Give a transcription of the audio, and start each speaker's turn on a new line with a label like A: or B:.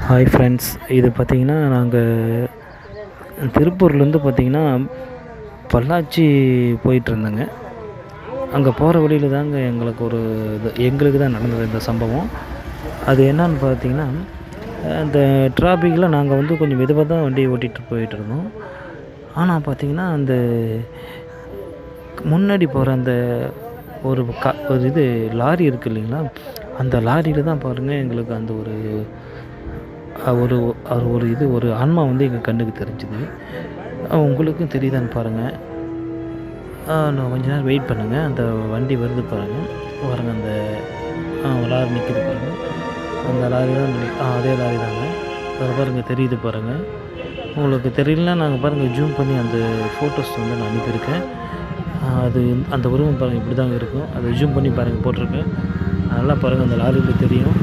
A: Hi friends, இது பார்த்திங்கன்னா நாங்கள் திருப்பூர்லேருந்து பார்த்திங்கன்னா பொள்ளாச்சி போயிட்டுருந்தேங்க. அங்கே போகிற வழியில் தாங்க எங்களுக்கு தான் நடந்தது இந்த சம்பவம். அது என்னன்னு பார்த்திங்கன்னா, அந்த டிராஃபிக்கில் நாங்கள் கொஞ்சம் மெதுவாக தான் வண்டி ஓட்டிகிட்டு போயிட்டுருந்தோம். ஆனால் பார்த்திங்கன்னா அந்த முன்னாடி போகிற அந்த ஒரு இது லாரி இருக்குது இல்லைங்களா, அந்த லாரியில் தான் பாருங்கள் எங்களுக்கு அந்த ஒரு ஆன்மா எங்கள் கண்ணுக்கு தெரிஞ்சுது. உங்களுக்கும் தெரியுதான்னு பாருங்கள். நான் கொஞ்ச நேரம் வெயிட் பண்ணுங்கள். அந்த வண்டி வருது பாருங்கள். அந்த லாரி நிற்கிது பாருங்கள். அந்த லாரி தான் அதே லாரி தாங்க. அதை பாருங்கள், தெரியுது பாருங்கள். உங்களுக்கு தெரியலனா நாங்கள் பாருங்கள் ஜூம் பண்ணி அந்த ஃபோட்டோஸ் நான் அனுப்பியிருக்கேன். அந்த உருவம் பாருங்கள், இப்படி தாங்க இருக்கும். அதை ஜூம் பண்ணி பாருங்கள், போட்டிருக்கேன். நல்லா பாருங்கள், அந்த லாரியில் தெரியும்.